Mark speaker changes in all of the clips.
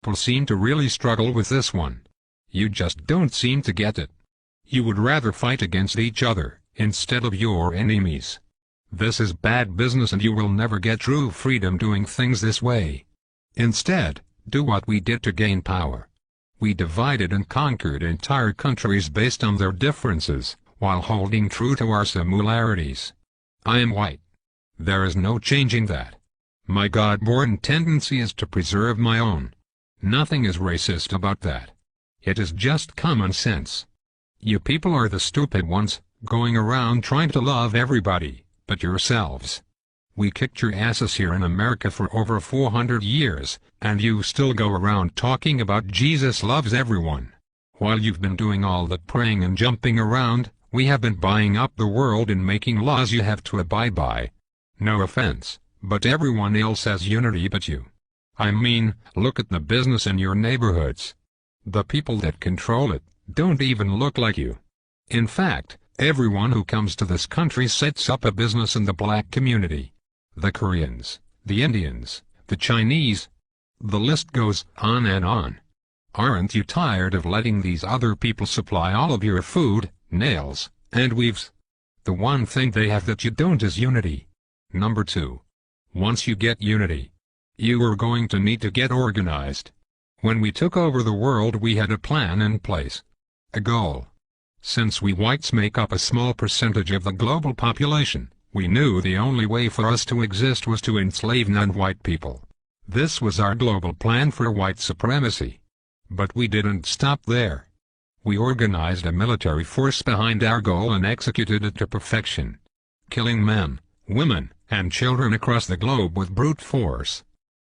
Speaker 1: People seem to really struggle with this one. You just don't seem to get it. You would rather fight against each other, instead of your enemies. This is bad business and you will never get true freedom doing things this way. Instead, do what we did to gain power. We divided and conquered entire countries based on their differences, while holding true to our similarities. I am white. There is no changing that. My God-born tendency is to preserve my own. Nothing is racist about that. It is just common sense. You people are the stupid ones, going around trying to love everybody, but yourselves. We kicked your asses here in America for over 400 years, and you still go around talking about Jesus loves everyone. While you've been doing all that praying and jumping around, we have been buying up the world and making laws you have to abide by. No offense, but everyone else has unity but you. I mean, look at the business in your neighborhoods. The people that control it don't even look like you. In fact, everyone who comes to this country sets up a business in the black community. The Koreans, the Indians, the Chinese. The list goes on and on. Aren't you tired of letting these other people supply all of your food, nails, and weaves? The one thing they have that you don't is unity. Number 2. Once you get unity, you are going to need to get organized. When we took over the world we had a plan in place. A goal. Since we whites make up a small percentage of the global population, we knew the only way for us to exist was to enslave non-white people. This was our global plan for white supremacy. But we didn't stop there. We organized a military force behind our goal and executed it to perfection. Killing men, women, and children across the globe with brute force.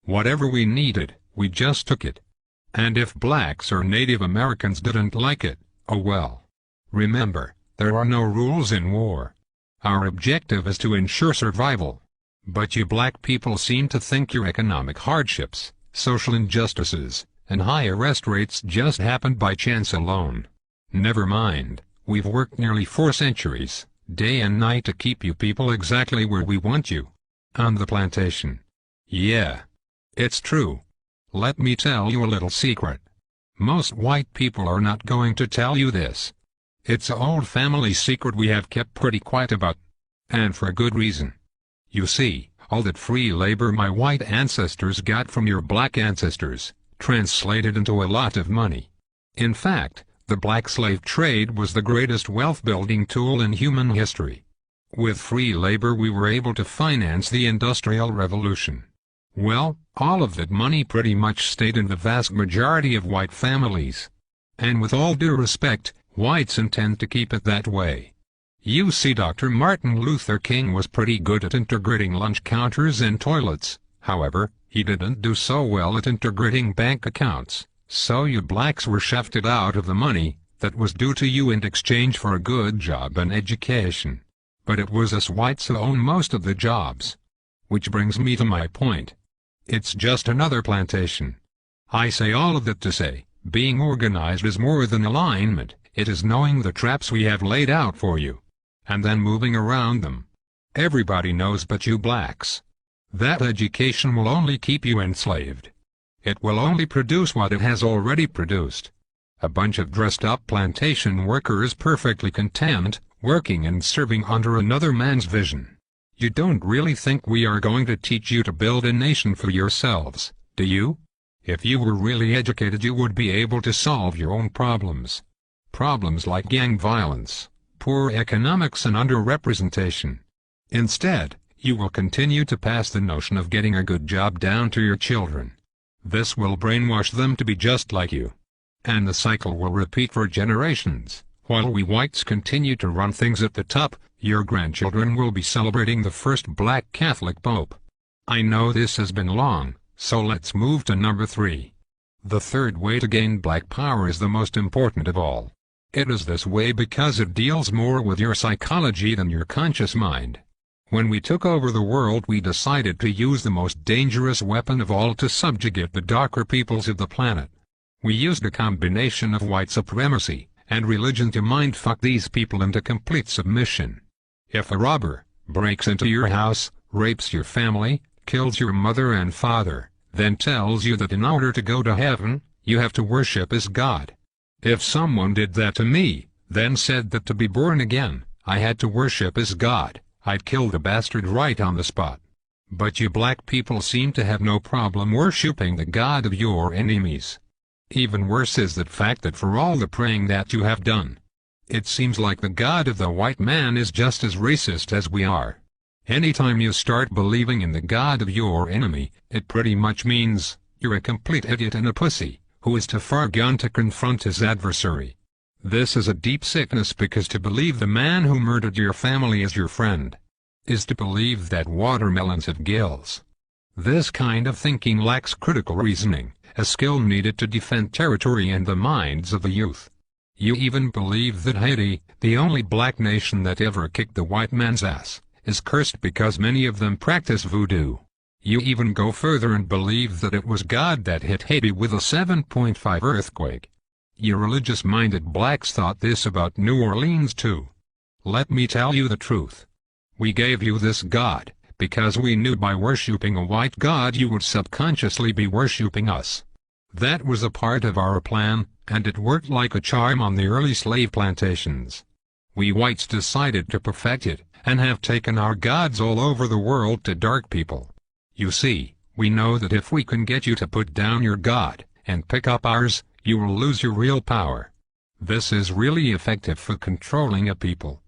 Speaker 1: Whatever we needed, we just took it. And if blacks or Native Americans didn't like it, oh well. Remember, there are no rules in war. Our objective is to ensure survival. But you black people seem to think your economic hardships, social injustices, and high arrest rates just happened by chance alone. Never mind, we've worked nearly 4 centuries, day and night to keep you people exactly where we want you. On the plantation. Yeah. It's true. Let me tell you a little secret. Most white people are not going to tell you this. It's an old family secret we have kept pretty quiet about. And for good reason. You see, all that free labor my white ancestors got from your black ancestors, translated into a lot of money. In fact, the black slave trade was the greatest wealth-building tool in human history. With free labor we were able to finance the Industrial Revolution. Well, all of that money pretty much stayed in the vast majority of white families. And with all due respect, whites intend to keep it that way. You see, Dr. Martin Luther King was pretty good at integrating lunch counters and toilets. However, he didn't do so well at integrating bank accounts, so you blacks were shafted out of the money that was due to you in exchange for a good job and education. But it was us whites who own most of the jobs. Which brings me to my point. It's just another plantation. I say all of that to say, being organized is more than alignment, it is knowing the traps we have laid out for you, and then moving around them. Everybody knows but you blacks. That education will only keep you enslaved. It will only produce what it has already produced. A bunch of dressed-up plantation workers perfectly content, working and serving under another man's vision. You don't really think we are going to teach you to build a nation for yourselves, do you? If you were really educated you would be able to solve your own problems. Problems like gang violence, poor economics and underrepresentation. Instead, you will continue to pass the notion of getting a good job down to your children. This will brainwash them to be just like you. And the cycle will repeat for generations. While we whites continue to run things at the top, your grandchildren will be celebrating the first black Catholic Pope. I know this has been long, so let's move to number 3. The third way to gain black power is the most important of all. It is this way because it deals more with your psychology than your conscious mind. When we took over the world we decided to use the most dangerous weapon of all to subjugate the darker peoples of the planet. We used a combination of white supremacy and religion to mind-fuck these people into complete submission. If a robber breaks into your house, rapes your family, kills your mother and father, then tells you that in order to go to heaven, you have to worship as God. If someone did that to me, then said that to be born again, I had to worship as God, I'd kill the bastard right on the spot. But you black people seem to have no problem worshipping the God of your enemies. Even worse is the fact that for all the praying that you have done, it seems like the God of the white man is just as racist as we are. Anytime you start believing in the God of your enemy, it pretty much means you're a complete idiot and a pussy, who is too far gone to confront his adversary. This is a deep sickness, because to believe the man who murdered your family is your friend is to believe that watermelons have gills. This kind of thinking lacks critical reasoning, a skill needed to defend territory and the minds of the youth. You even believe that Haiti, the only black nation that ever kicked the white man's ass, is cursed because many of them practice voodoo. You even go further and believe that it was God that hit Haiti with a 7.5 earthquake. You religious-minded blacks thought this about New Orleans too. Let me tell you the truth. We gave you this God, because we knew by worshipping a white God you would subconsciously be worshipping us. That was a part of our plan, and it worked like a charm on the early slave plantations. We whites decided to perfect it, and have taken our gods all over the world to dark people. You see, we know that if we can get you to put down your God, and pick up ours, you will lose your real power. This is really effective for controlling a people.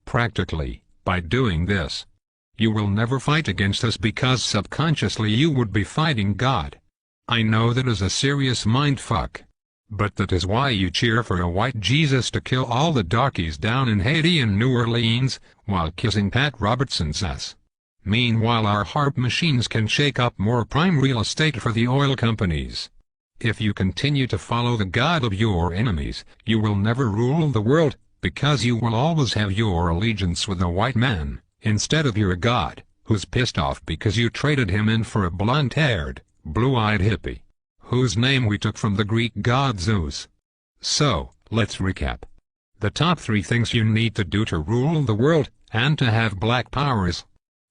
Speaker 1: Practically, by doing this, you will never fight against us because subconsciously you would be fighting God. I know that is a serious mindfuck. But that is why you cheer for a white Jesus to kill all the darkies down in Haiti and New Orleans, while kissing Pat Robertson's ass. Meanwhile our harp machines can shake up more prime real estate for the oil companies. If you continue to follow the God of your enemies, you will never rule the world, because you will always have your allegiance with the white man, instead of your God, who's pissed off because you traded him in for a blonde-haired, blue-eyed hippie, whose name we took from the Greek god Zeus. So, let's recap. The top 3 things you need to do to rule the world, and to have black power is: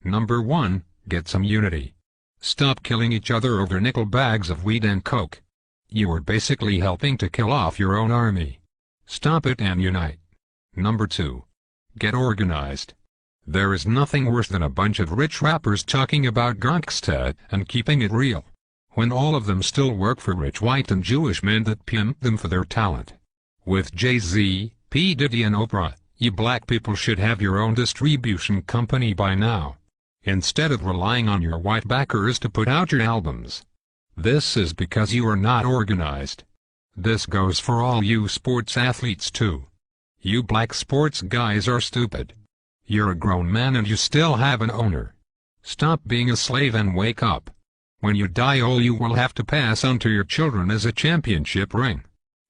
Speaker 1: Number 1, get some unity. Stop killing each other over nickel bags of weed and coke. You are basically helping to kill off your own army. Stop it and unite. Number 2, get organized. There is nothing worse than a bunch of rich rappers talking about gangsta and keeping it real, when all of them still work for rich white and Jewish men that pimp them for their talent. With Jay-Z, P. Diddy and Oprah, you black people should have your own distribution company by now, instead of relying on your white backers to put out your albums. This is because you are not organized. This goes for all you sports athletes too. You black sports guys are stupid. You're a grown man and you still have an owner. Stop being a slave and wake up. When you die, all you will have to pass on to your children is a championship ring.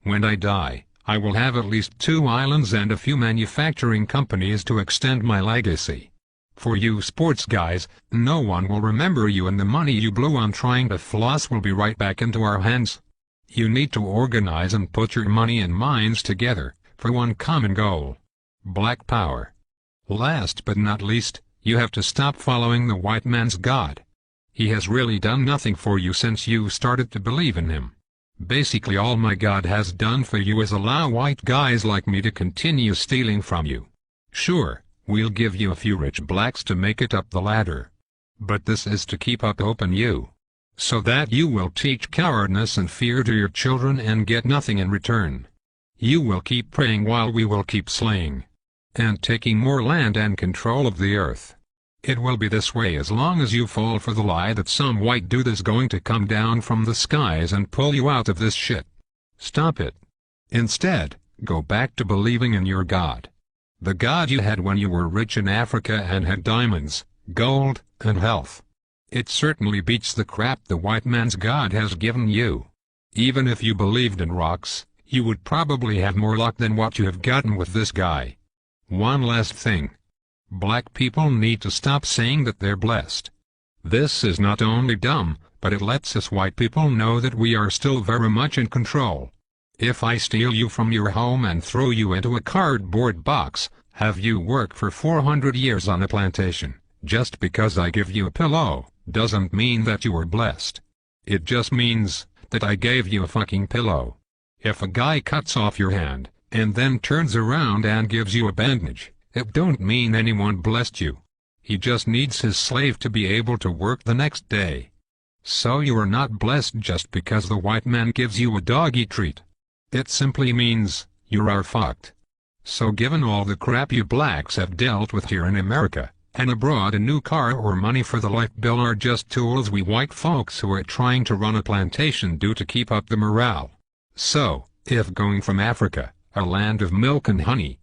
Speaker 1: When I die, I will have at least 2 islands and a few manufacturing companies to extend my legacy. For you sports guys, no one will remember you, and the money you blew on trying to floss will be right back into our hands. You need to organize and put your money and minds together, for one common goal: black power. Last but not least, you have to stop following the white man's God. He has really done nothing for you since you started to believe in him. Basically all my God has done for you is allow white guys like me to continue stealing from you. Sure, we'll give you a few rich blacks to make it up the ladder. But this is to keep up hope in you, so that you will teach cowardness and fear to your children and get nothing in return. You will keep praying while we will keep slaying and taking more land and control of the earth. It will be this way as long as you fall for the lie that some white dude is going to come down from the skies and pull you out of this shit. Stop it. Instead, go back to believing in your God. The God you had when you were rich in Africa and had diamonds, gold, and health. It certainly beats the crap the white man's God has given you. Even if you believed in rocks, you would probably have more luck than what you have gotten with this guy. One last thing. Black people need to stop saying that they're blessed. This is not only dumb, but it lets us white people know that we are still very much in control. If I steal you from your home and throw you into a cardboard box, have you work for 400 years on a plantation, just because I give you a pillow, doesn't mean that you are blessed. It just means that I gave you a fucking pillow. If a guy cuts off your hand, and then turns around and gives you a bandage, it don't mean anyone blessed you. He just needs his slave to be able to work the next day. So you are not blessed just because the white man gives you a doggy treat. It simply means you are fucked. So given all the crap you blacks have dealt with here in America, and abroad, a new car or money for the life bill are just tools we white folks who are trying to run a plantation do to keep up the morale. So, if going from Africa, a land of milk and honey,